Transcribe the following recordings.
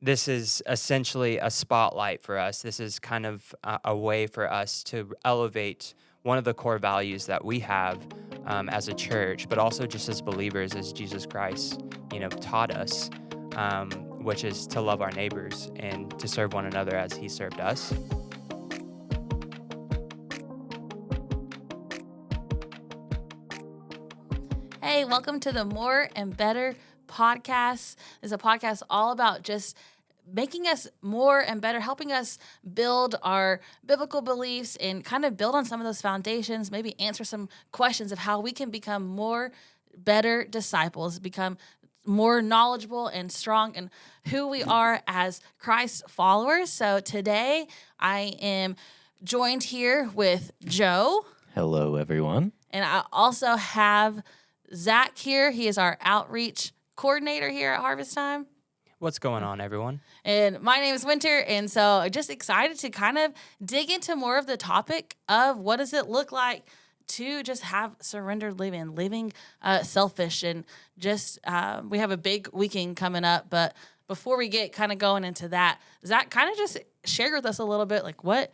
this is essentially a spotlight for us. This is kind of a way for us to elevate one of the core values that we have as a church, but also just as believers, as Jesus Christ, taught us, which is to love our neighbors and to serve one another as He served us. Hey, welcome to the More and Better podcast. This is a podcast all about just making us more and better, helping us build our biblical beliefs and kind of build on some of those foundations, maybe answer some questions of how we can become more better disciples, become more knowledgeable and strong in who we are as Christ followers. So today I am joined here with Joe. Hello, everyone. And I also have Zach here. He is our outreach coordinator here at Harvest Time. What's going on, everyone? And my name is Winter, and so I'm just excited to kind of dig into more of the topic of what does it look like to just have surrendered living selfish, and just we have a big weekend coming up. But before we get kind of going into that, Zach, kind of just share with us a little bit, like what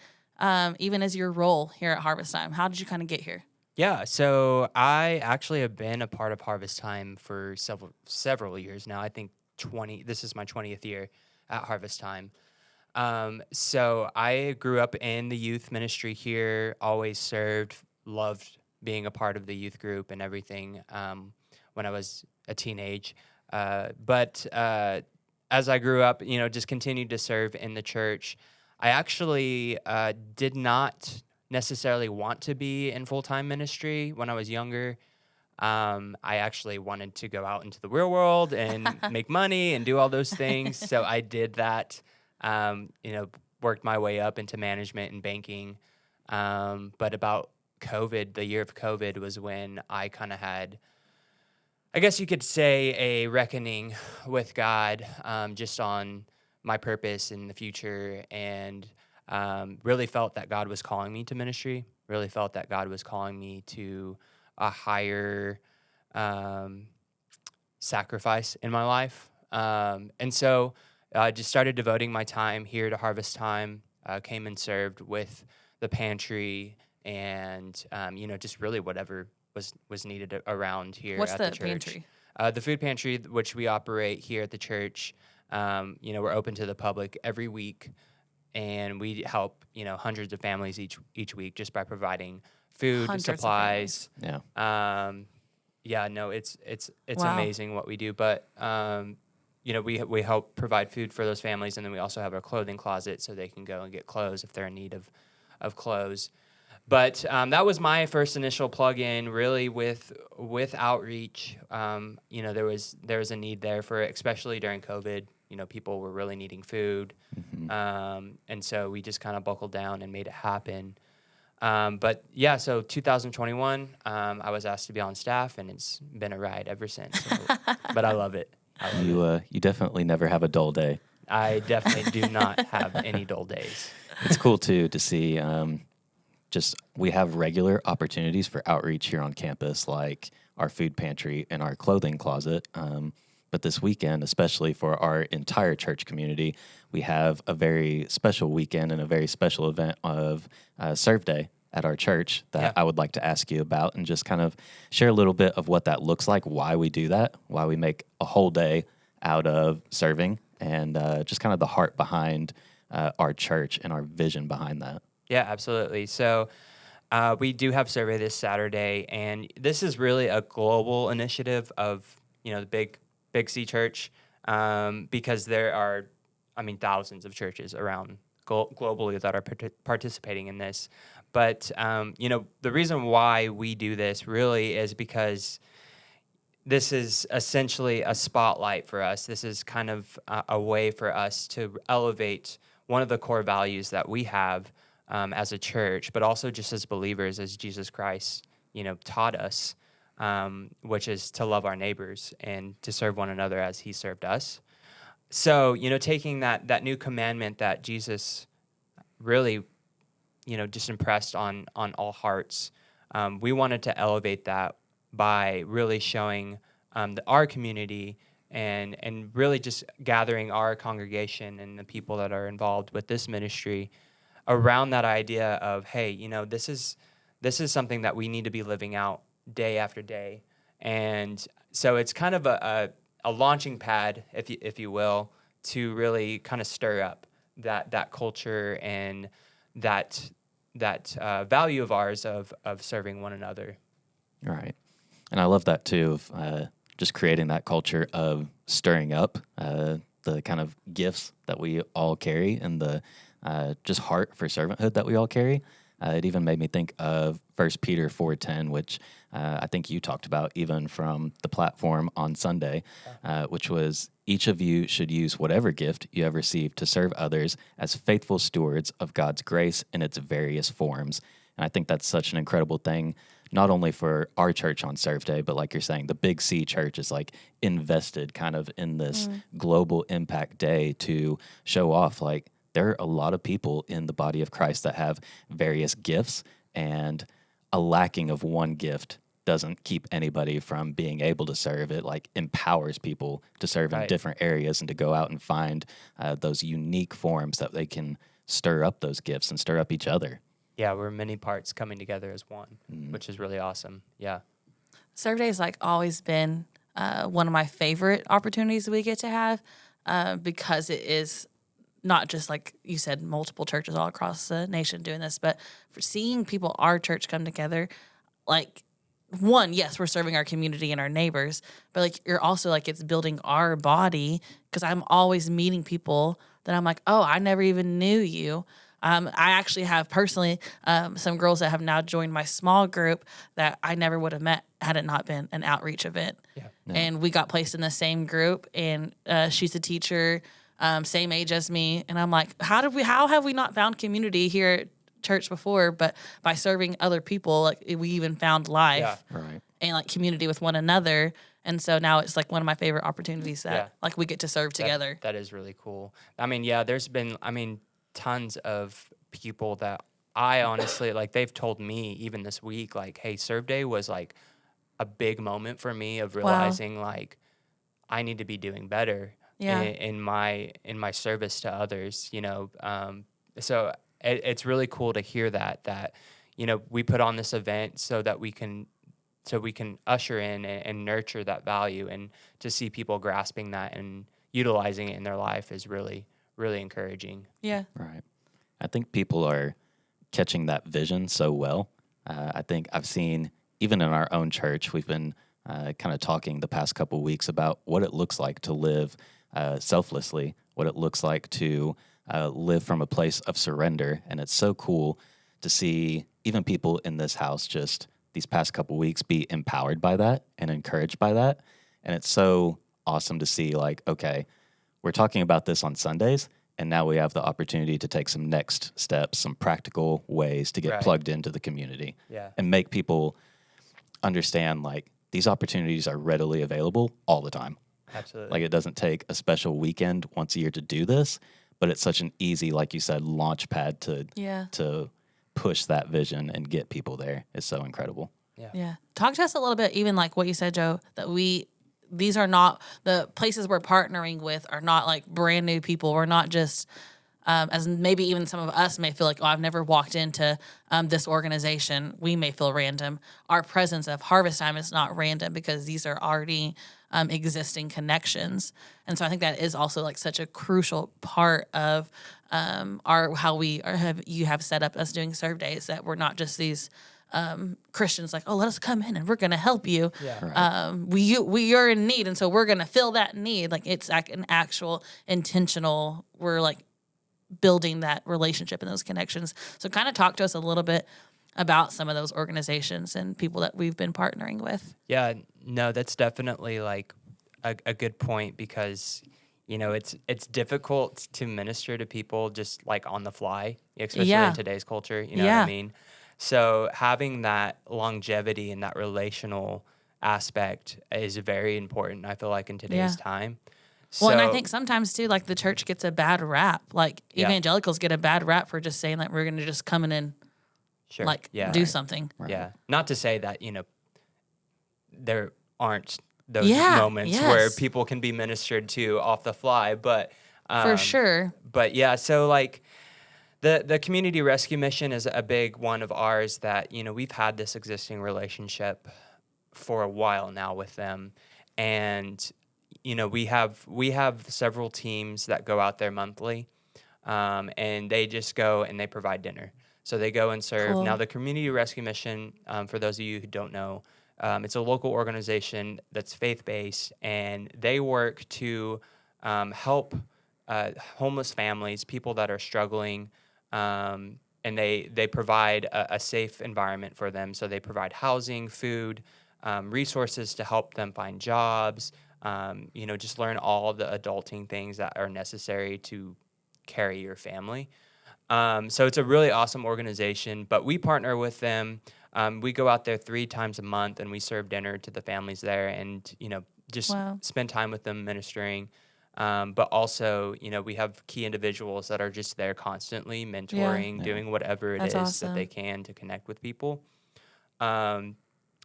even is your role here at Harvest Time? How did you kind of get here? Yeah, so I actually have been a part of Harvest Time for several years now. I think this is my 20th year at Harvest Time. So I grew up in the youth ministry here, always served, loved being a part of the youth group and everything when I was a teenage. But as I grew up, just continued to serve in the church. I actually did not necessarily want to be in full-time ministry when I was younger. I actually wanted to go out into the real world and make money and do all those things. So I did that, worked my way up into management and banking. But about COVID, the year of COVID was when I kind of had, I guess you could say, a reckoning with God, just on my purpose in the future, and really felt that God was calling me to ministry, really felt that God was calling me to a higher sacrifice in my life. And so I just started devoting my time here to Harvest Time, came and served with the pantry and, just really whatever was needed around here What's at the the church. pantry? The food pantry, which we operate here at the church, we're open to the public every week, and we help, hundreds of families each week just by providing food, Hundreds of supplies. Yeah. It's Wow. amazing what we do, but we help provide food for those families, and then we also have our clothing closet so they can go and get clothes if they're in need of clothes. But that was my first initial plug-in, really, with outreach. There was a need there for it, especially during COVID. People were really needing food, and so we just kind of buckled down and made it happen. So 2021, I was asked to be on staff, and it's been a ride ever since. So, but I love it. You definitely never have a dull day. I definitely do not have any dull days. It's cool, too, to see we have regular opportunities for outreach here on campus, like our food pantry and our clothing closet. But this weekend, especially for our entire church community, we have a very special weekend and a very special event of Serve Day at our church that I would like to ask you about, and just kind of share a little bit of what that looks like, why we do that, why we make a whole day out of serving, and just kind of the heart behind our church and our vision behind that. Yeah, absolutely. So we do have survey this Saturday, and this is really a global initiative of, the Big C Church, because there are, thousands of churches around globally that are participating in this. But, the reason why we do this really is because this is essentially a spotlight for us. This is kind of a way for us to elevate one of the core values that we have as a church, but also just as believers, as Jesus Christ, taught us, which is to love our neighbors and to serve one another as He served us. So, taking that new commandment that Jesus really, just impressed on all hearts, we wanted to elevate that by really showing our community and really just gathering our congregation and the people that are involved with this ministry around that idea of, hey, this is something that we need to be living out day after day. And so it's kind of a launching pad, if you will, to really kind of stir up that culture and that value of ours of serving one another. Right. And I love that too, of just creating that culture of stirring up the kind of gifts that we all carry and the just heart for servanthood that we all carry. It even made me think of 1 Peter 4:10, which I think you talked about even from the platform on Sunday, which was, each of you should use whatever gift you have received to serve others as faithful stewards of God's grace in its various forms. And I think that's such an incredible thing, not only for our church on Serve Day, but like you're saying, the Big C Church is like invested kind of in this global impact day to show off, like, there are a lot of people in the body of Christ that have various gifts, and a lacking of one gift doesn't keep anybody from being able to serve. It like empowers people to serve in different areas and to go out and find those unique forms that they can stir up those gifts and stir up each other. Yeah, we're many parts coming together as one, which is really awesome. Yeah. Serve Day has like always been one of my favorite opportunities we get to have because it is not just, like you said, multiple churches all across the nation doing this, but for seeing people, our church, come together, like, one, yes, we're serving our community and our neighbors, but like, you're also like, it's building our body, because I'm always meeting people that I'm like, oh, I never even knew you. I actually have personally some girls that have now joined my small group that I never would have met had it not been an outreach event. Yeah. And we got placed in the same group, and she's a teacher, same age as me. And I'm like, how have we not found community here at church before? But by serving other people, like, we even found life Right. and like community with one another. And so now it's like one of my favorite opportunities that like we get to serve together. That is really cool. I mean, yeah, there's been, tons of people that I honestly, like, they've told me even this week, like, hey, Serve Day was like a big moment for me of realizing like I need to be doing better in my service to others, so it's really cool to hear that we put on this event so we can usher in and nurture that value, and to see people grasping that and utilizing it in their life is really, really encouraging. Yeah. Right. I think people are catching that vision so well. I think I've seen, even in our own church, we've been kind of talking the past couple weeks about what it looks like to live selflessly, what it looks like to live from a place of surrender. And it's so cool to see even people in this house just these past couple weeks be empowered by that and encouraged by that. And it's so awesome to see, like, okay, we're talking about this on Sundays, and now we have the opportunity to take some next steps, some practical ways to get plugged into the community and make people understand, like, these opportunities are readily available all the time. Absolutely. Like, it doesn't take a special weekend once a year to do this, but it's such an easy, like you said, launch pad to push that vision and get people there. It's so incredible. Yeah. Talk to us a little bit, even like what you said, Joe, that these are not the places we're partnering with are not like brand new people. We're not just, as maybe even some of us may feel like, oh, I've never walked into this organization. We may feel random. Our presence of Harvest Time is not random because these are already existing connections. And so I think that is also like such a crucial part of you have set up us doing Serve Days, that we're not just these Christians like, oh, let us come in and we're going to help you. Yeah. Right. We are in need, and so we're going to fill that need. Like, it's like an actual intentional, we're like building that relationship and those connections. So kind of talk to us a little bit about some of those organizations and people that we've been partnering with. Yeah, no, that's definitely like a good point, because it's difficult to minister to people just like on the fly, especially in today's culture. You know what I mean? So having that longevity and that relational aspect is very important, I feel like, in today's time. Well, and I think sometimes too, like, the church gets a bad rap. Like, evangelicals get a bad rap for just saying that we're going to just come in and do something. Right. Yeah. Not to say that, there aren't those Yeah, moments where yes. people can be ministered to off the fly. But For sure. but yeah, so like the community rescue mission is a big one of ours that, you know, we've had this existing relationship for a while now with them. And, you know, we have several teams that go out there monthly, and they just go and they provide dinner. So they go and serve. Cool. Now, the Community Rescue Mission, for those of you who don't know, it's a local organization that's faith-based, and they work to help homeless families, people that are struggling, and they provide a safe environment for them. So they provide housing, food, resources to help them find jobs, you know, just learn all the adulting things that are necessary to carry your family. So it's a really awesome organization, but we partner with them. We go out there 3 times a month and we serve dinner to the families there and, you know, just Wow. spend time with them ministering. But also, you know, we have key individuals that are just there constantly mentoring, Yeah. doing whatever it That's is that they awesome. can to connect with people.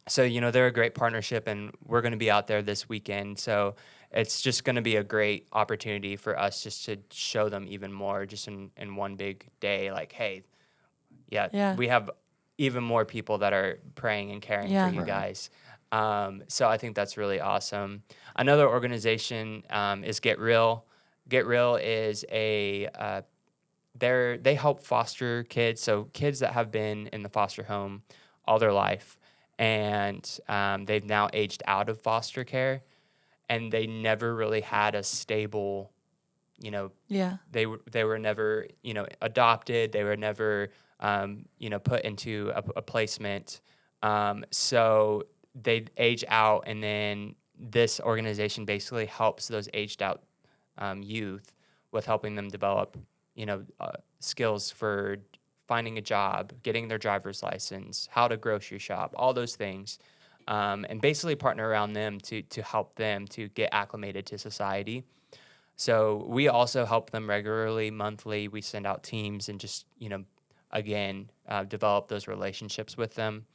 So, you know, they're a great partnership, and we're going to be out there this weekend. So it's just going to be a great opportunity for us just to show them even more just in one big day. Like, hey, yeah, Yeah. we have even more people that are praying and caring Yeah. for you Right. guys. So I think that's really awesome. Another organization is Get Real. Get Real is they help foster kids, so kids that have been in the foster home all their life, and they've now aged out of foster care, and they never really had a stable, you know, Yeah. they were never, you know, adopted. They were never, you know, put into a placement. So they age out, and then this organization basically helps those aged out youth with helping them develop, you know, skills for finding a job, getting their driver's license, how to grocery shop, all those things, and basically partner around them to help them to get acclimated to society. So we also help them regularly, monthly. We send out teams and just, you know, again, develop those relationships with them.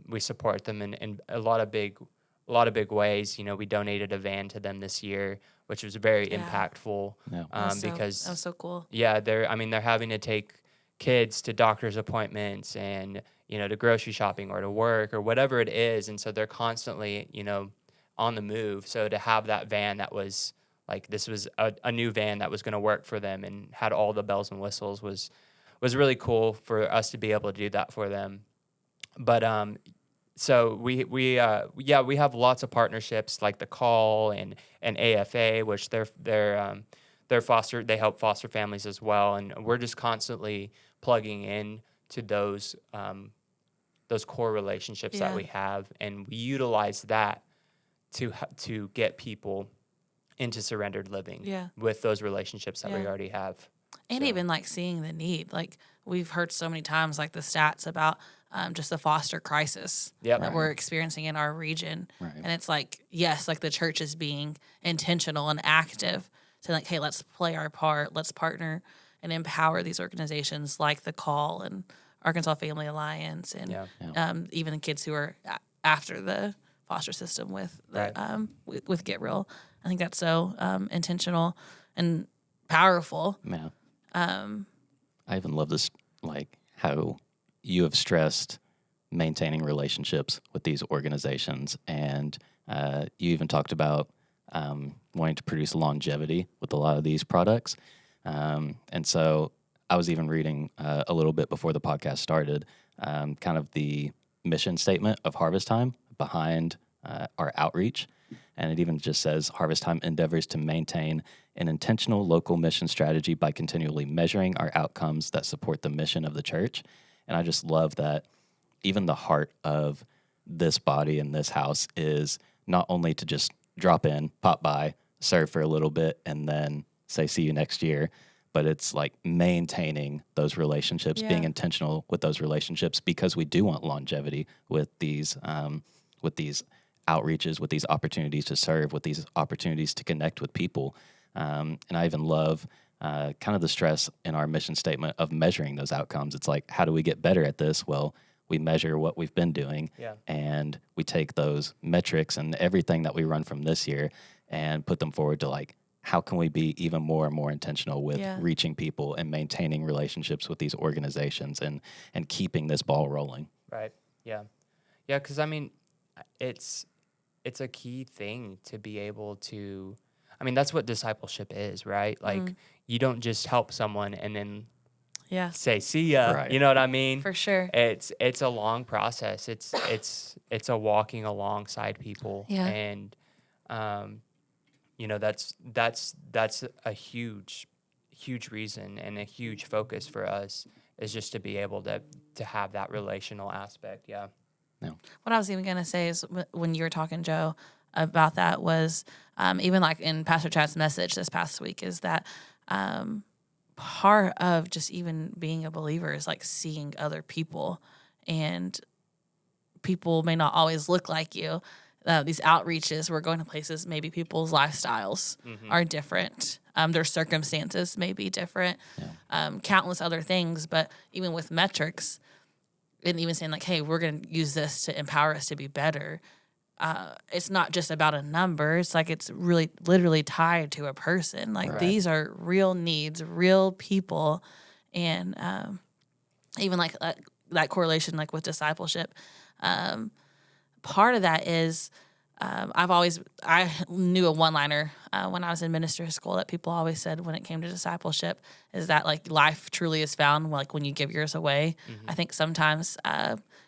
We support them in a lot of big ways. You know, we donated a van to them this year, which was very Yeah. impactful, Yeah. That because was so cool. yeah, they're having to take kids to doctor's appointments and, you know, to grocery shopping or to work or whatever it is, and so they're constantly, you know, on the move. So to have that van that was like, this was a new van that was going to work for them and had all the bells and whistles was really cool for us to be able to do that for them. But so we have lots of partnerships like the Call and AFA, which they help foster families as well, and we're just constantly plugging in to those core relationships that Yeah. we have, and we utilize that to get people into surrendered living Yeah. with those relationships that we Yeah. already have. And So, even like seeing the need. Like we've heard so many times, like the stats about just the foster crisis Yep. that Right. we're experiencing in our region. Right. And it's like, yes, like the church is being intentional and active to like, hey, let's play our part. Let's partner and empower these organizations like the Call and Arkansas Family Alliance and Yeah. even the kids who are after the foster system with the, Right. with Get Real. I think that's so intentional and powerful. Yeah. Um, I even love this, like how you have stressed maintaining relationships with these organizations, and you even talked about wanting to produce longevity with a lot of these products. And so I was even reading a little bit before the podcast started, kind of the mission statement of Harvest Time behind our outreach. And it even just says Harvest Time endeavors to maintain an intentional local mission strategy by continually measuring our outcomes that support the mission of the church. And I just love that even the heart of this body and this house is not only to just drop in, pop by, serve for a little bit, and then say, see you next year, but it's like maintaining those relationships, being Yeah. intentional with those relationships, because we do want longevity with these outreaches, with these opportunities to serve, with these opportunities to connect with people. And I even love kind of the stress in our mission statement of measuring those outcomes. It's like, how do we get better at this? Well, we measure what we've been doing, Yeah. and we take those metrics and everything that we run from this year and put them forward to like, how can we be even more and more intentional with Yeah. reaching people and maintaining relationships with these organizations and keeping this ball rolling. Right. Yeah. Yeah. Because I mean, it's a key thing to be able to. I mean, that's what discipleship is, right? Like, you don't just help someone and then Yeah, say see ya. Right. You know what I mean? for sure. It's a long process. It's a walking alongside people. Yeah. And you know, that's a huge reason and a huge focus for us is just to be able to have that relational aspect. Yeah. What I was even going to say is when you were talking, Joe, about that was even like in Pastor Chad's message this past week is that part of just even being a believer is like seeing other people, and people may not always look like you. These outreaches, we're going to places, maybe people's lifestyles are different. Their circumstances may be different, countless other things. But even with metrics, and even saying like, hey, we're going to use this to empower us to be better. It's not just about a number. It's like it's really literally tied to a person. Like these are real needs, real people. And even like that correlation, like with discipleship, part of that is I knew a one-liner when I was in ministry school that people always said when it came to discipleship is that like life truly is found like when you give yours away. I think sometimes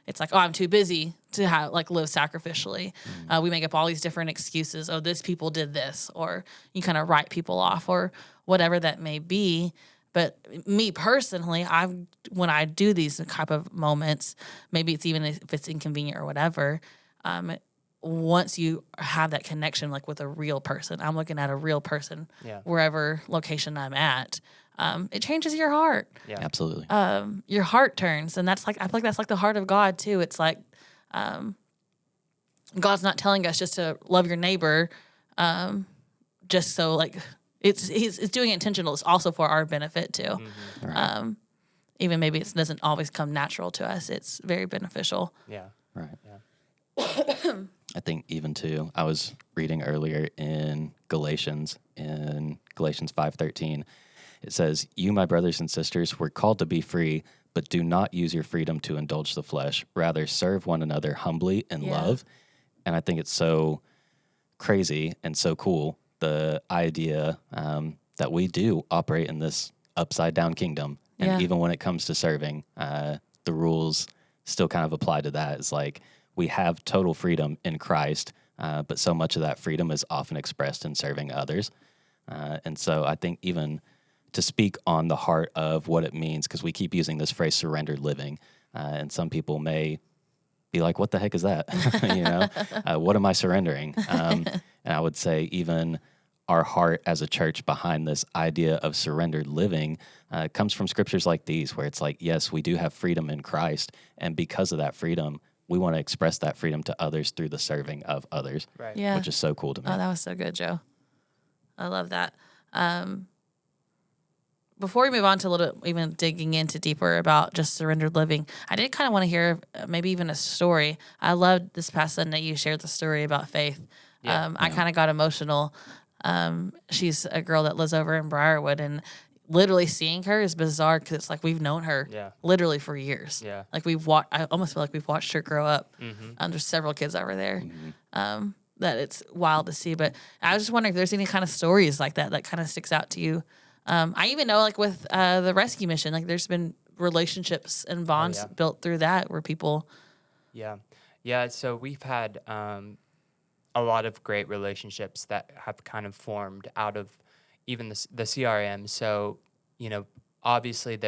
it's like, oh, I'm too busy to have like live sacrificially. We make up all these different excuses. Oh, this people did this, or you kind of write people off, or whatever that may be. But me personally, when I do these type of moments, maybe it's even if it's inconvenient or whatever, once you have that connection like with a real person, I'm looking at a real person wherever location I'm at, it changes your heart. Yeah. Absolutely. Your heart turns, and that's like, I feel like that's like the heart of God too. It's like God's not telling us just to love your neighbor, just so like he's doing it intentional. It's also for our benefit too. Right. Even maybe it doesn't always come natural to us. It's very beneficial. Yeah. Right. Yeah. I think even too, I was reading earlier in Galatians 5:13, it says, "You, my brothers and sisters, were called to be free, but do not use your freedom to indulge the flesh. Rather, serve one another humbly in love." And I think it's so crazy and so cool, the idea that we do operate in this upside down kingdom. And even when it comes to serving, the rules still kind of apply to that. It's like we have total freedom in Christ, but so much of that freedom is often expressed in serving others. And so I think even to speak on the heart of what it means, because we keep using this phrase surrendered living, and some people may be like, what the heck is that? What am I surrendering? And I would say even our heart as a church behind this idea of surrendered living comes from scriptures like these, where it's like, yes, we do have freedom in Christ. And because of that freedom, we want to express that freedom to others through the serving of others, Right. Yeah. which is so cool to me. Oh, that was so good, Joe. I love that. Before we move on to a little, even digging into deeper about just surrendered living, I did kind of want to hear maybe even a story. I loved this past Sunday you shared the story about Faith. I kind of got emotional. She's a girl that lives over in Briarwood, and literally seeing her is bizarre because it's like we've known her literally for years. Yeah. Like I almost feel like we've watched her grow up. There's several kids over there. That it's wild to see. But I was just wondering if there's any kind of stories like that kind of sticks out to you. I even know like with the rescue mission, like there's been relationships and bonds built through that where people. Yeah. Yeah. So we've had a lot of great relationships that have kind of formed out of even the CRM. So, obviously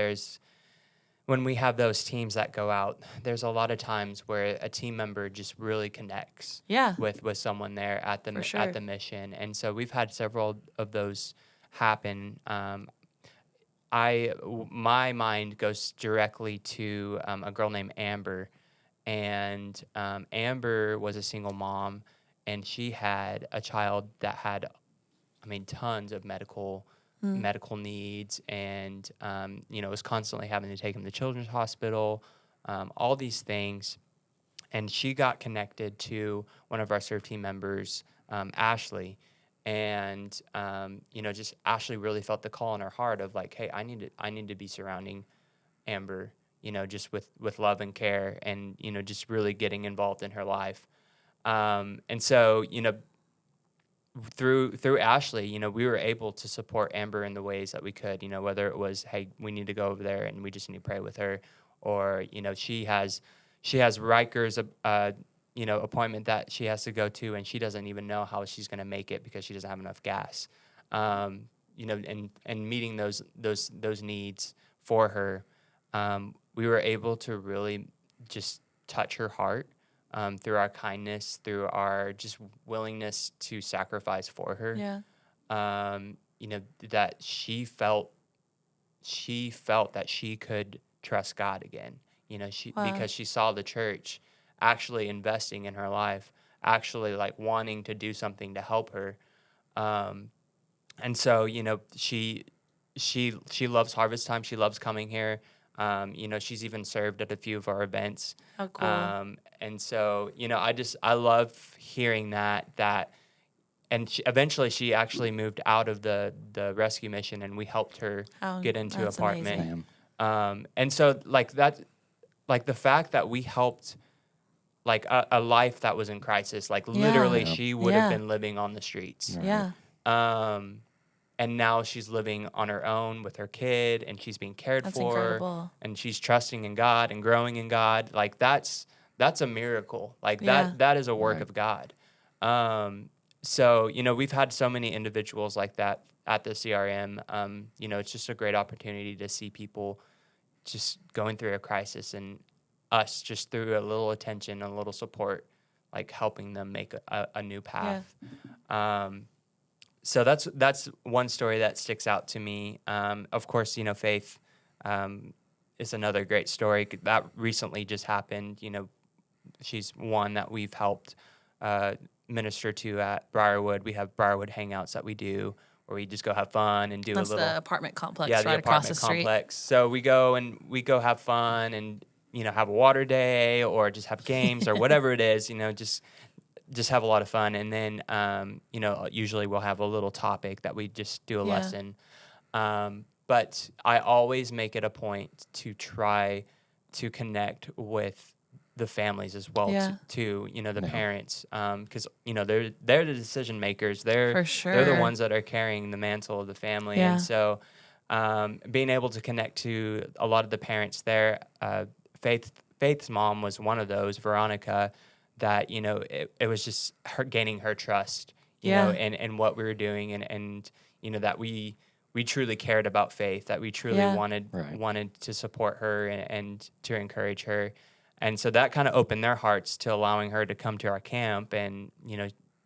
when we have those teams that go out, there's a lot of times where a team member just really connects with someone there at the mission. And so we've had several of those happen. My mind goes directly to a girl named Amber, and Amber was a single mom, and she had a child that had, tons of medical needs, and was constantly having to take him to children's hospital, all these things. And she got connected to one of our serve team members, Ashley. And, just Ashley really felt the call in her heart of like, hey, I need to be surrounding Amber, just with love and care and, just really getting involved in her life. And so, through Ashley, we were able to support Amber in the ways that we could, whether it was, hey, we need to go over there and we just need to pray with her, or, she has Riker's, appointment that she has to go to, and she doesn't even know how she's going to make it because she doesn't have enough gas. And meeting those needs for her, we were able to really just touch her heart through our kindness, through our just willingness to sacrifice for her. Yeah. That she felt that she could trust God again. Because she saw the church actually investing in her life, actually like wanting to do something to help her. And so, she loves Harvest Time. She loves coming here. She's even served at a few of our events. Oh, cool. And so, I love hearing that, and eventually she actually moved out of the rescue mission, and we helped her get into an apartment. And so like that, like the fact that we helped like a life that was in crisis, like literally she would have been living on the streets. Yeah. And now she's living on her own with her kid, and she's being cared That's for, incredible. and she's trusting in God and growing in God. Like that's a miracle. Like that is a work of God. So, we've had so many individuals like that at the CRM. It's just a great opportunity to see people just going through a crisis, and us just through a little attention, a little support, like helping them make a new path. So that's one story that sticks out to me. Of course, Faith is another great story that recently just happened. She's one that we've helped minister to at Briarwood. We have Briarwood hangouts that we do where we just go have fun and do That's a little. the apartment complex Yeah, right the across apartment the street. complex. So we go have fun and have a water day or just have games or whatever it is. Just have a lot of fun, and then usually we'll have a little topic that we just do a lesson. But I always make it a point to try to connect with the families as well, to the parents, because they're the decision makers. For sure. They're the ones that are carrying the mantle of the family, and so being able to connect to a lot of the parents there. Faith's mom was one of those, Veronica, that it was just her gaining her trust, and what we were doing, and that we truly cared about Faith, that we truly wanted to support her and to encourage her. And so that kind of opened their hearts to allowing her to come to our camp. And,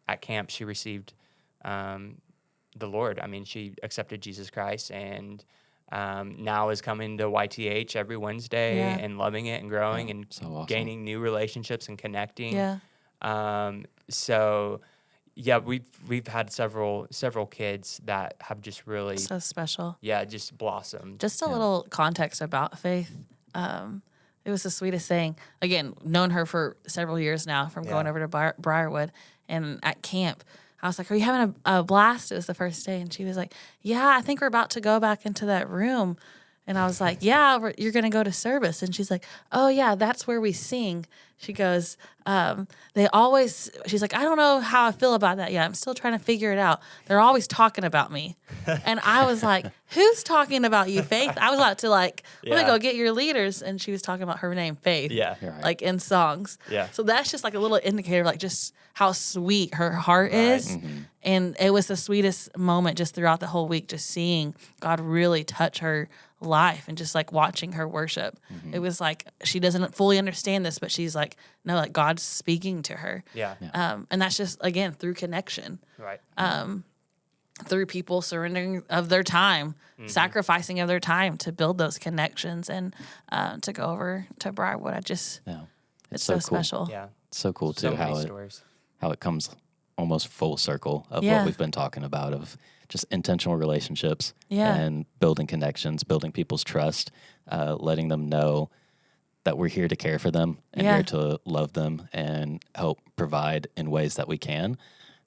at camp, she received the Lord. I mean, she accepted Jesus Christ, and now is coming to YTH every Wednesday and loving it and growing and so awesome. Gaining new relationships and connecting. We've had several kids that have just really So special. just blossomed. Just a little context about Faith. It was the sweetest thing. Again, known her for several years now from going over to Briarwood, and at camp, I was like, "Are you having a blast?" It was the first day, and she was like, "Yeah, I think we're about to go back into that room." And I was like, "Yeah, you're going to go to service." And she's like, "Oh, yeah, that's where we sing." She goes, she's like, "I don't know how I feel about that yet. I'm still trying to figure it out. They're always talking about me." And I was like, "Who's talking about you, Faith?" I was about to let me go get your leaders. And she was talking about her name, Faith, like in songs. So that's just like a little indicator of like just how sweet her heart is. Mm-hmm. And it was the sweetest moment just throughout the whole week, just seeing God really touch her life and just like watching her worship. Mm-hmm. It was like she doesn't fully understand this, but she's like, no, like God's speaking to her. And that's just again through connection, through people surrendering of their time, sacrificing of their time to build those connections and to go over to Briarwood. It's so cool. Special. It's so cool too how it comes almost full circle of what we've been talking about of just intentional relationships and building connections, building people's trust, letting them know that we're here to care for them and Yeah. here to love them and help provide in ways that we can.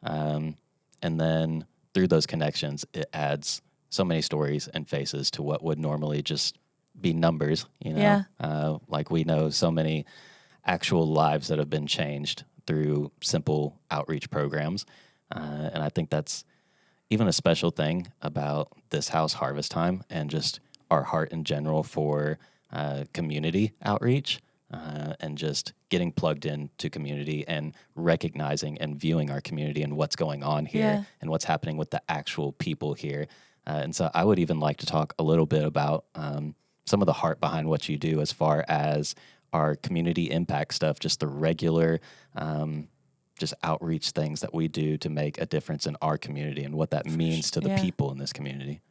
And then through those connections, it adds so many stories and faces to what would normally just be numbers, you know. Yeah. Like we know so many actual lives that have been changed through simple outreach programs. And I think that's even a special thing about this house, Harvest Time, and just our heart in general for community outreach and just getting plugged into community and recognizing and viewing our community and what's going on here Yeah. and what's happening with the actual people here. And so I would even like to talk a little bit about some of the heart behind what you do as far as our community impact stuff, just the regular just outreach things that we do to make a difference in our community and what that means to the Yeah. people in this community.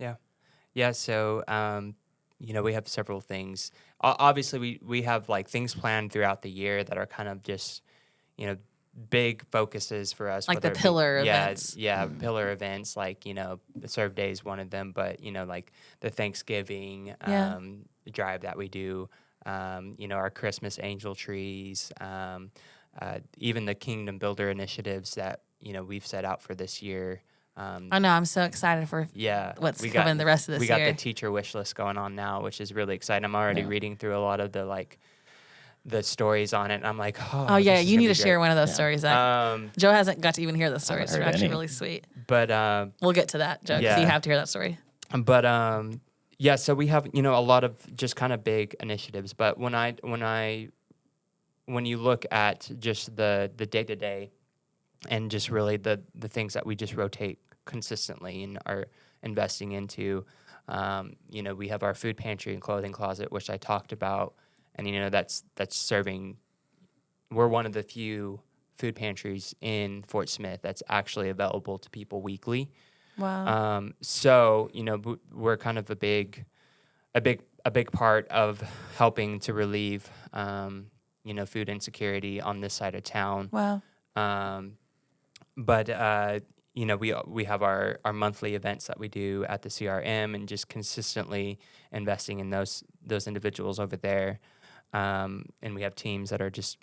Yeah, so we have several things. Obviously, we have like things planned throughout the year that are kind of just, big focuses for us. Like the whether it be- pillar yeah, events. Yeah, pillar events like, the Serve Day is one of them, but, like the Thanksgiving Yeah. drive that we do, our Christmas angel trees, even the Kingdom Builder initiatives that, we've set out for this year. I know. I'm so excited for Yeah, what's we coming the rest of this we got year. the teacher wish list going on now, which is really exciting. I'm already Yeah. reading through a lot of the stories on it, and I'm like, Oh, yeah. this is You gonna need be to share great. one of those Yeah. stories. Um, Joe hasn't got to even hear those stories. heard They're actually any. really sweet. but We'll get to that, Joe, because Yeah. you have to hear that story. yeah. So we have a lot of just kind of big initiatives. But when you look at just the day to day, and just really the things that we just rotate consistently and are investing into. We have our food pantry and clothing closet, which I talked about, and that's serving. We're one of the few food pantries in Fort Smith that's actually available to people weekly. Wow. So we're kind of a big part of helping to relieve food insecurity on this side of town. Wow. But we have our monthly events that we do at the CRM, and just consistently investing in those individuals over there. And we have teams that are just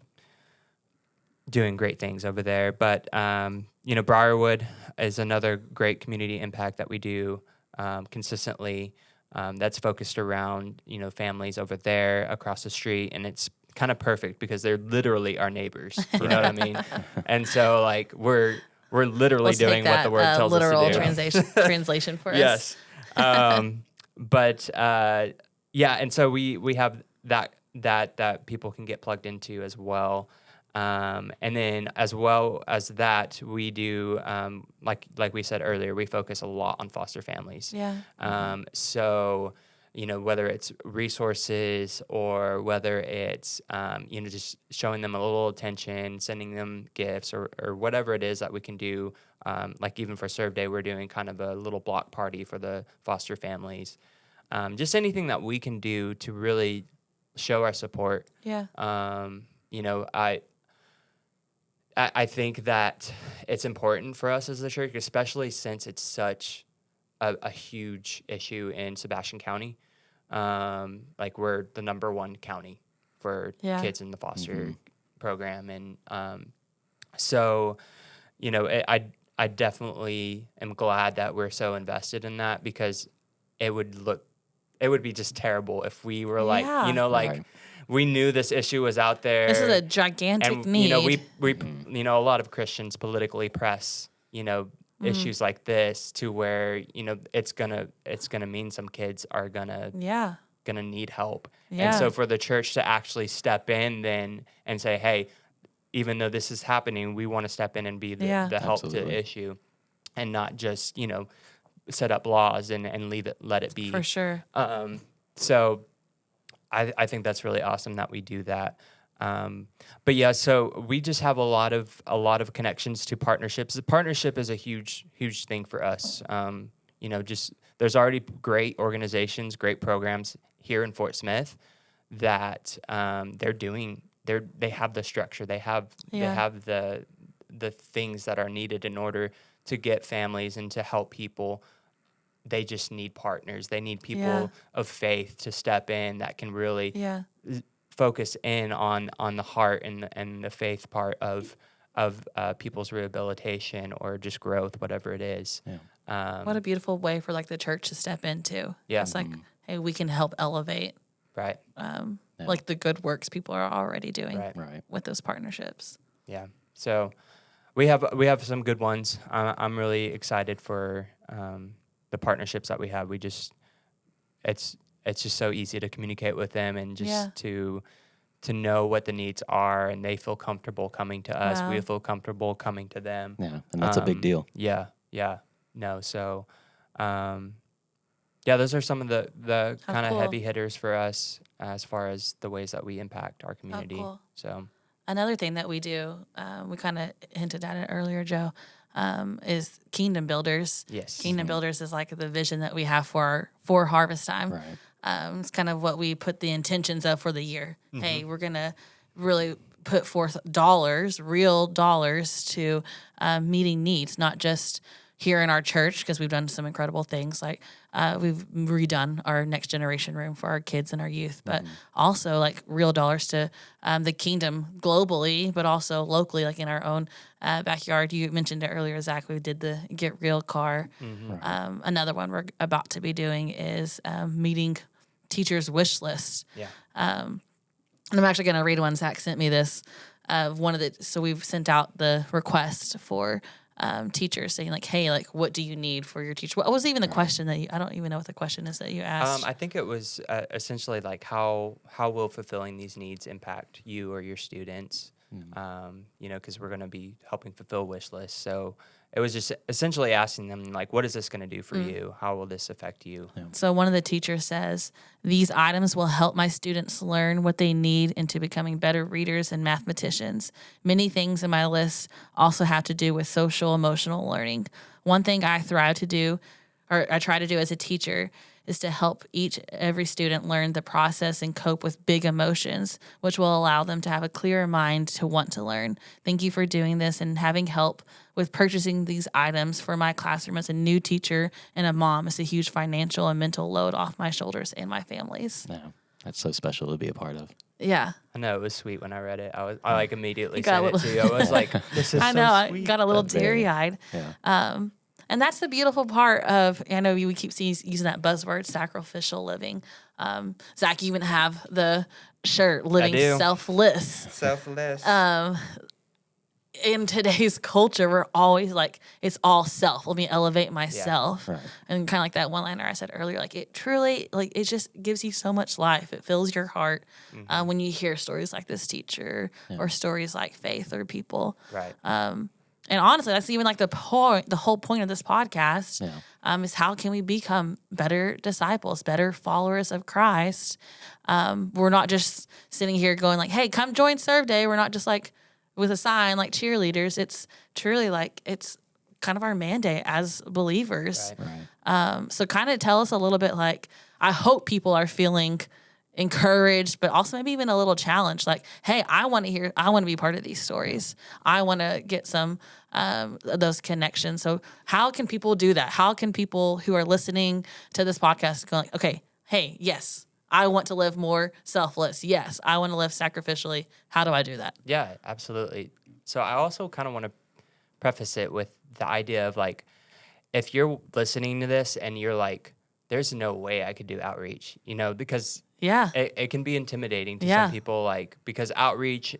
doing great things over there. But Briarwood is another great community impact that we do consistently. That's focused around families over there across the street, and it's kind of perfect because they're literally our neighbors. You know what I mean? And so like we're literally Let's doing take what the word that, tells us literal to do. translation for us. Yes. But and so we have that people can get plugged into as well. And then as well as that, we do like we said earlier, we focus a lot on foster families. Yeah. So whether it's resources or whether it's just showing them a little attention, sending them gifts or whatever it is that we can do. Like even for Serve Day, we're doing kind of a little block party for the foster families. Just anything that we can do to really show our support. Yeah. I think that it's important for us as a church, especially since it's such a huge issue in Sebastian County. Like we're the number one county for Yeah. kids in the foster program. And so, I definitely am glad that we're so invested in that, because it would be just terrible if we were like, Yeah. Right. we knew this issue was out there. This is a gigantic and need. we a lot of Christians politically press issues like this to where it's gonna mean some kids are gonna Yeah. need help. Yeah. And so for the church to actually step in then and say, hey, even though this is happening, we want to step in and be the help to Absolutely. the issue, and not just set up laws and let it be. For sure. So I think that's really awesome that we do that. But yeah, so we just have a lot of connections to partnerships. The partnership is a huge thing for us. Just there's already great organizations, great programs here in Fort Smith that they have the structure, they have the things that are needed in order to get families and to help people. They just need partners. They need people Yeah. of faith to step in that can really Yeah. focus in on the heart and the faith part of people's rehabilitation or just growth, whatever it is. Yeah. What a beautiful way for like the church to step into. Yeah. It's like, hey, we can help elevate Right. like the good works people are already doing Right. Right. with those partnerships. Yeah. So we have some good ones. I'm really excited for the partnerships that we have. It's just so easy to communicate with them and just to know what the needs are, and they feel comfortable coming to us. Wow. We feel comfortable coming to them. Yeah. And that's a big deal. Yeah. Yeah. No. So, yeah, those are some of the How kind of cool. heavy hitters for us as far as the ways that we impact our community. cool. So, Another thing that we do, we kind of hinted at it earlier, Joe, is Kingdom Builders. yes. Kingdom Builders is like the vision that we have for Harvest Time. Right. It's kind of what we put the intentions of for the year. Hey, we're going to really put forth real dollars to meeting needs, not just here in our church, because we've done some incredible things. Like we've redone our next generation room for our kids and our youth, but also like real dollars to the kingdom globally, but also locally, like in our own backyard. You mentioned it earlier, Zach. We did the Get Real car. Another one we're about to be doing is meeting teachers' wish lists. Yeah. And I'm actually going to read one. Zach sent me this. So we've sent out the request for teachers saying like, hey, like, what do you need for your teacher? What was even the question that I don't even know what the question is that you asked. I think it was essentially like how will fulfilling these needs impact you or your students? Because we're going to be helping fulfill wish lists. So it was just essentially asking them like, what is this going to do for you? How will this affect you? Yeah. So one of the teachers says, these items will help my students learn what they need into becoming better readers and mathematicians. Many things in my list also have to do with social emotional learning. One thing I try to do as a teacher is to help every student learn the process and cope with big emotions, which will allow them to have a clearer mind to want to learn. Thank you for doing this and having help with purchasing these items for my classroom as a new teacher and a mom. It's a huge financial and mental load off my shoulders and my family's. Yeah. That's so special to be a part of. Yeah. I know it was sweet when I read it. I like immediately got sent it to you. I was like, this is I know. so sweet. I got a little That's very- teary-eyed. Yeah. And that's the beautiful part of, I know we keep using that buzzword, sacrificial living. Zach, you even have the shirt, living do. selfless. Selfless. In today's culture, we're always like, it's all self. Let me elevate myself. Right. And kind of like that one liner I said earlier, like it truly, like it just gives you so much life. It fills your heart when you hear stories like this teacher or stories like Faith or people. Right. And honestly, that's even like the whole point of this podcast is how can we become better disciples, better followers of Christ. We're not just sitting here going like, hey, come join Serve Day. We're not just like with a sign like cheerleaders. It's truly like it's kind of our mandate as believers. Right. So kind of tell us a little bit like, I hope people are feeling encouraged, but also maybe even a little challenged. Like, hey, I want to be part of these stories. I want to get some those connections. So how can people do that? How can people who are listening to this podcast go like, okay, hey, yes, I want to live more selfless. Yes, I want to live sacrificially. How do I do that? Yeah, absolutely. So I also kind of want to preface it with the idea of like, if you're listening to this and you're like, there's no way I could do outreach, because Yeah. it can be intimidating to Yeah. some people, like, because outreach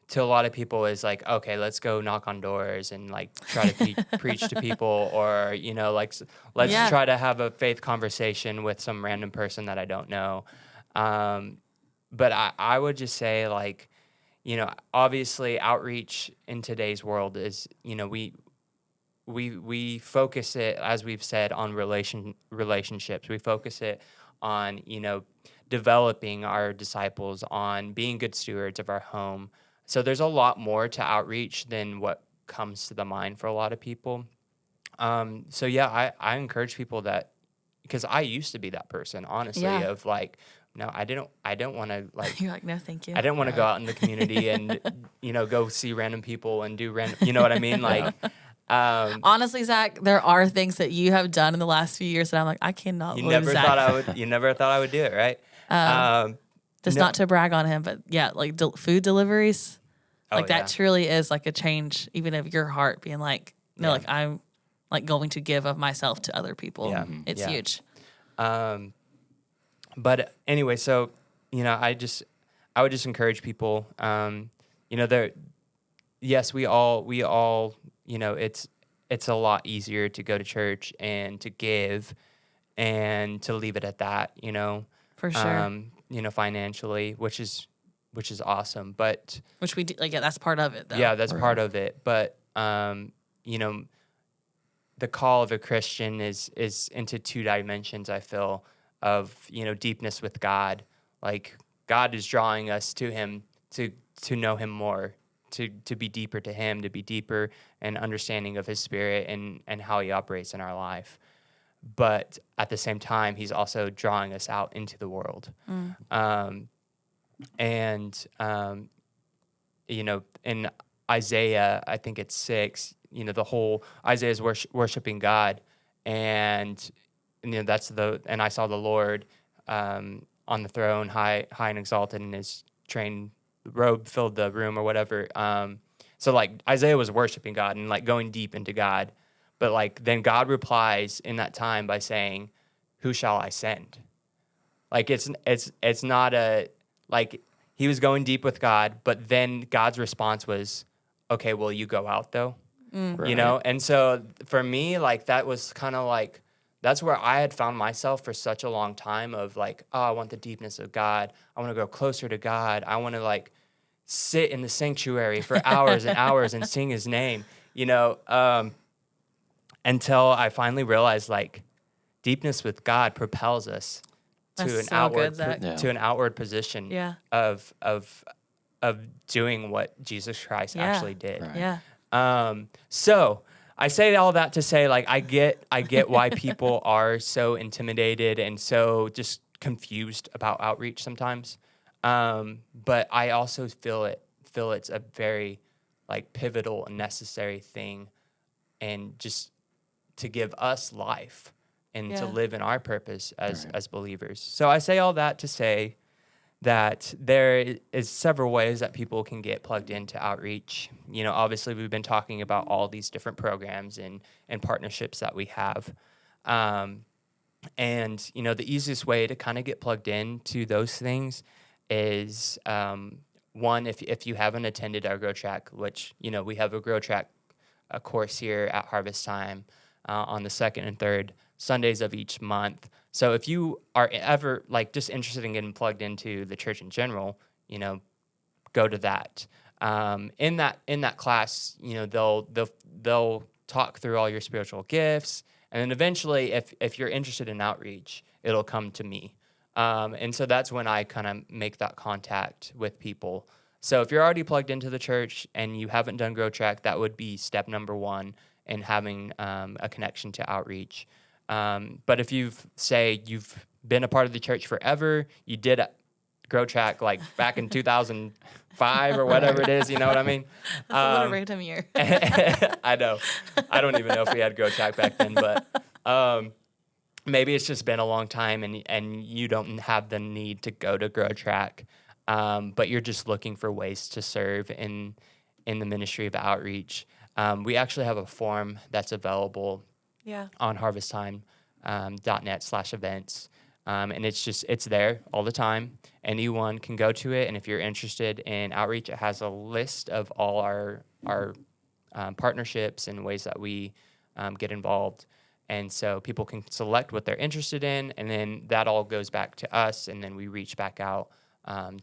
to a lot of people is like, okay, let's go knock on doors and like try to preach to people, or, like, let's Yeah. try to have a faith conversation with some random person that I don't know. But I would just say like, obviously outreach in today's world is, we focus it, as we've said, on relationships. We focus it on, developing our disciples, on being good stewards of our home. So there's a lot more to outreach than what comes to the mind for a lot of people. So yeah, I encourage people that, because I used to be that person, honestly, Yeah. of like, no, I don't want to like, You're like, no, thank you. I didn't want to go out in the community and, go see random people and do random, you know what I mean? Like, Honestly, Zach, there are things that you have done in the last few years that I'm like, I cannot you believe never Zach thought I would do it, right? Just No. not to brag on him, but yeah, like food deliveries. Oh, Like that yeah. truly is like a change, even of your heart being like, no, Yeah. like I'm like going to give of myself to other people. Yeah. It's Yeah. huge. But anyway, so I would just encourage people. There. Yes, we all. It's a lot easier to go to church and to give, and to leave it at that. For sure. Financially, which is awesome. But Which we do, like, yeah, that's part of it though. yeah, that's Right. part of it. But the call of a Christian is into two dimensions, I feel, of deepness with God. Like God is drawing us to him to know him more, to be deeper to him, to be deeper and understanding of his spirit and how he operates in our life. But at the same time, he's also drawing us out into the world. In Isaiah, I think it's 6, the whole Isaiah's worshiping God, and and I saw the Lord on the throne, high and exalted, and his train robe filled the room or whatever. So like Isaiah was worshiping God and like going deep into God, but like then God replies in that time by saying, "Who shall I send?" Like it's not a like he was going deep with God, but then God's response was, "Okay, well you go out though." Right. And so for me, like that was kind of like that's where I had found myself for such a long time of like, oh, I want the deepness of God. I want to go closer to God. I want to like sit in the sanctuary for hours and hours and sing his name, until I finally realized like deepness with God propels us to That's an so outward good, Zach. Yeah. to an outward position Yeah. of doing what Jesus Christ Yeah. actually did. Right. Yeah. So I say all that to say, like, I get why people are so intimidated and so just confused about outreach sometimes. But I also feel it's a very like pivotal and necessary thing, and just to give us life and to Yeah. live in our purpose as Right. as believers. So I say all that to say that there is several ways that people can get plugged into outreach. Obviously we've been talking about all these different programs and partnerships that we have. And the easiest way to kind of get plugged into those things is one, if you haven't attended our Grow Track, which, we have a Grow Track course here at Harvest Time on the second and third Sundays of each month. So if you are ever like just interested in getting plugged into the church in general, go to that. In that class, they'll talk through all your spiritual gifts, and then eventually, if you're interested in outreach, it'll come to me. And so that's when I kind of make that contact with people. So if you're already plugged into the church and you haven't done Grow Track, that would be step number one in having a connection to outreach. But if you've been a part of the church forever, you did Grow Track like back in 2005 or whatever it is, you know what I mean? That's a little random year. I know. I don't even know if we had Grow Track back then, but maybe it's just been a long time and you don't have the need to go to Grow Track, but you're just looking for ways to serve in the ministry of outreach. We actually have a form that's available Yeah. on harvesttime.net/events. And it's there all the time. Anyone can go to it. And if you're interested in outreach, it has a list of all our partnerships and ways that we get involved. And so people can select what they're interested in, and then that all goes back to us, and then we reach back out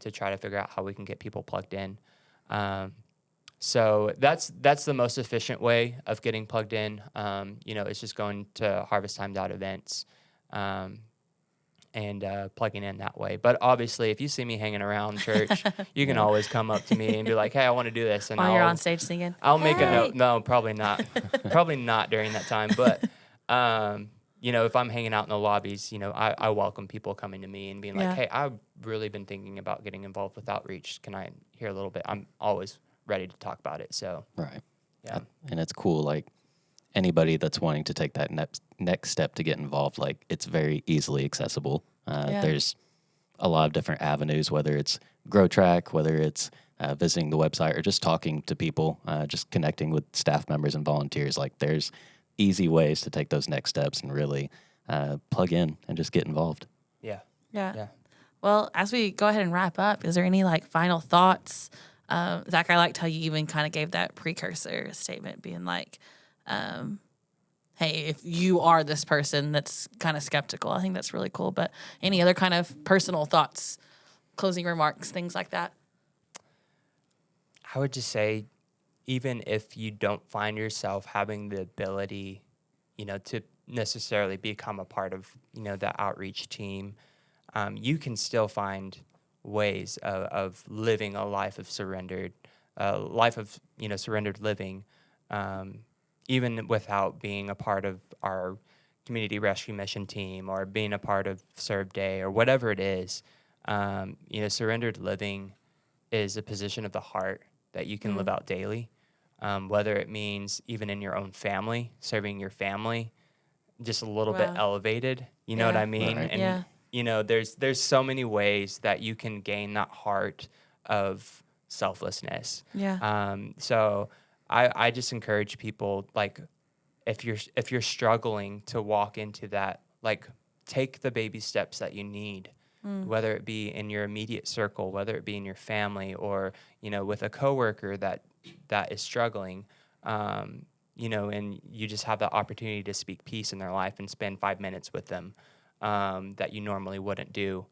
to try to figure out how we can get people plugged in. So that's the most efficient way of getting plugged in. It's just going to harvesttime.events and plugging in that way. But obviously, if you see me hanging around church, you can always come up to me and be like, "Hey, I want to do this," and While you're on stage singing. I'll make a Hey. note. No, probably not. Probably not during that time. But if I'm hanging out in the lobbies, I welcome people coming to me and being Yeah. like, "Hey, I've really been thinking about getting involved with outreach. Can I hear a little bit?" I'm always ready to talk about it. So Right. yeah. And it's cool. Like anybody that's wanting to take that next step to get involved, like it's very easily accessible. Yeah. There's a lot of different avenues, whether it's Grow Track, whether it's visiting the website, or just talking to people, just connecting with staff members and volunteers. Like, there's easy ways to take those next steps and really plug in and just get involved. Yeah. Yeah. Yeah. Well, as we go ahead and wrap up, is there any like final thoughts? Zach, I liked how you even kind of gave that precursor statement, being like, hey, if you are this person that's kind of skeptical, I think that's really cool. But any other kind of personal thoughts, closing remarks, things like that? I would just say, even if you don't find yourself having the ability, to necessarily become a part of, the outreach team, you can still find ways of living a life of surrendered, surrendered living, even without being a part of our community rescue mission team or being a part of Serve Day or whatever it is. Surrendered living is a position of the heart that you can live out daily, whether it means even in your own family, serving your family, just a little bit elevated. You know what I mean? Right. And there's so many ways that you can gain that heart of selflessness. Yeah. So I just encourage people, like, if you're struggling to walk into that, like, take the baby steps that you need, whether it be in your immediate circle, whether it be in your family, or with a coworker that is struggling, and you just have the opportunity to speak peace in their life and spend 5 minutes with them, that you normally wouldn't do.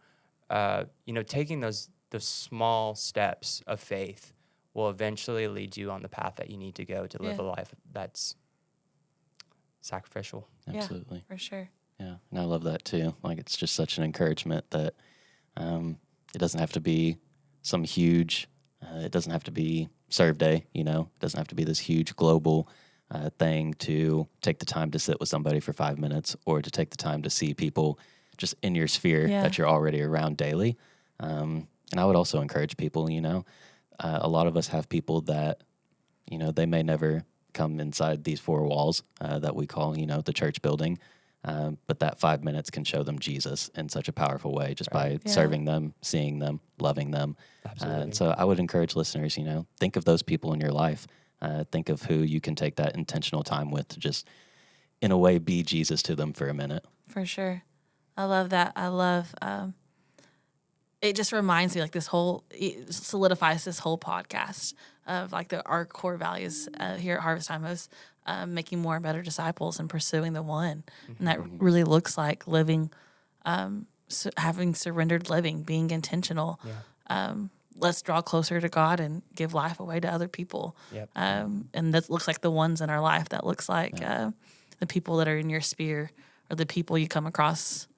Taking those small steps of faith will eventually lead you on the path that you need to go to live a life that's sacrificial. Absolutely. Yeah, for sure. Yeah, and I love that too. Like, it's just such an encouragement that it doesn't have to be some huge, it doesn't have to be Serve Day, it doesn't have to be this huge global thing to take the time to sit with somebody for 5 minutes, or to take the time to see people just in your sphere that you're already around daily. And I would also encourage people, a lot of us have people that, they may never come inside these four walls that we call, the church building. But that 5 minutes can show them Jesus in such a powerful way, just by serving them, seeing them, loving them. And so I would encourage listeners, think of those people in your life. Think of who you can take that intentional time with to just, in a way, be Jesus to them for a minute. For sure. I love that. I love, it just reminds me, like, it solidifies this whole podcast of, like, our core values here at Harvest Time is making more and better disciples and pursuing the one. And that really looks like living, having surrendered living, being intentional. Let's draw closer to God and give life away to other people. Yep. And that looks like the ones in our life. That looks like the people that are in your sphere, or the people you come across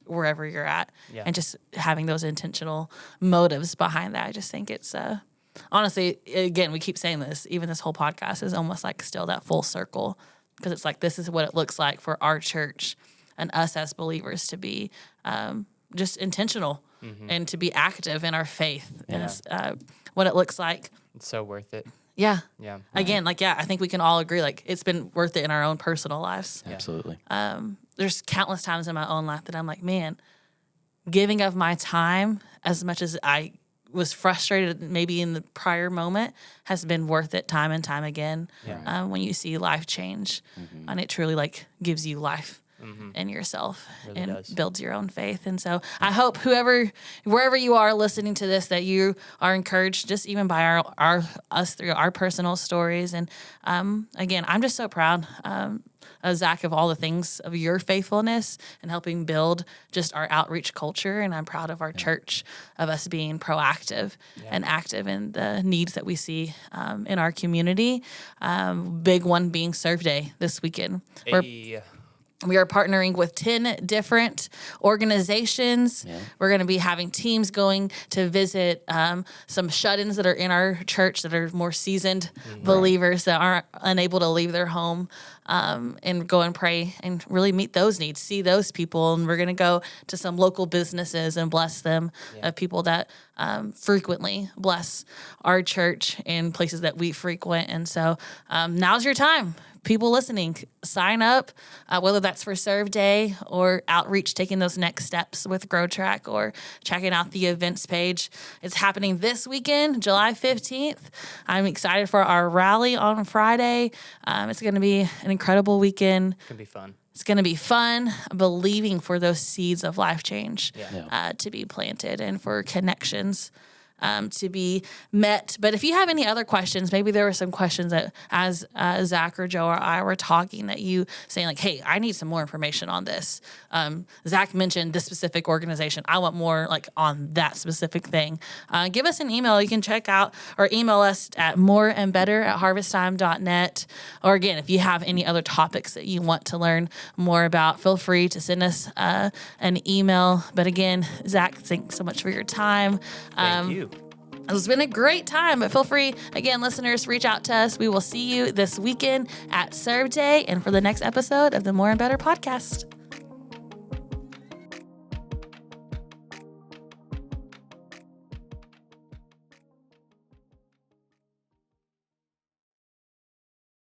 wherever you're at. And just having those intentional motives behind that. I just think it's honestly, again, we keep saying this, even this whole podcast is almost like still that full circle, because it's like, this is what it looks like for our church and us as believers to be just intentional and to be active in our faith. And it's what it looks like. It's so worth it. Yeah. Yeah. Again, I think we can all agree, like, it's been worth it in our own personal lives. Absolutely. There's countless times in my own life that I'm like, man, giving of my time, as much as I was frustrated maybe in the prior moment, has been worth it time and time again. When you see life change, and it truly, like, gives you life in yourself, Really and does. builds your own faith. And so I hope wherever you are listening to this, that you are encouraged, just even by us through our personal stories. And again, I'm just so proud, Zach, of all the things of your faithfulness and helping build just our outreach culture. And I'm proud of our church, of us being proactive and active in the needs that we see in our community. Big one being Serve Day this weekend. We are partnering with 10 different organizations. We're going to be having teams going to visit some shut-ins that are in our church that are more seasoned believers that aren't unable to leave their home, and go and pray and really meet those needs, see those people. And we're going to go to some local businesses and bless them, people that frequently bless our church in places that we frequent. And so now's your time. people listening, sign up, whether that's for Serve Day or outreach, taking those next steps with Grow Track or checking out the events page. It's happening this weekend, July 15th. I'm excited for our rally on Friday. It's going to be an incredible weekend. It's gonna be fun. It's going to be fun, believing for those seeds of life change Yeah. to be planted and for connections to be met. But if you have any other questions, maybe there were some questions that as Zach or Joe or I were talking that you saying like, hey, I need some more information on this. Zach mentioned this specific organization. I want more like on that specific thing. Give us an email. You can check out or email us at moreandbetter@harvesttime.net. Or again, if you have any other topics that you want to learn more about, feel free to send us an email. But again, Zach, thanks so much for your time. Thank you. It's been a great time, but feel free, again, listeners, reach out to us. We will see you this weekend at Serve Day and for the next episode of the More and Better podcast.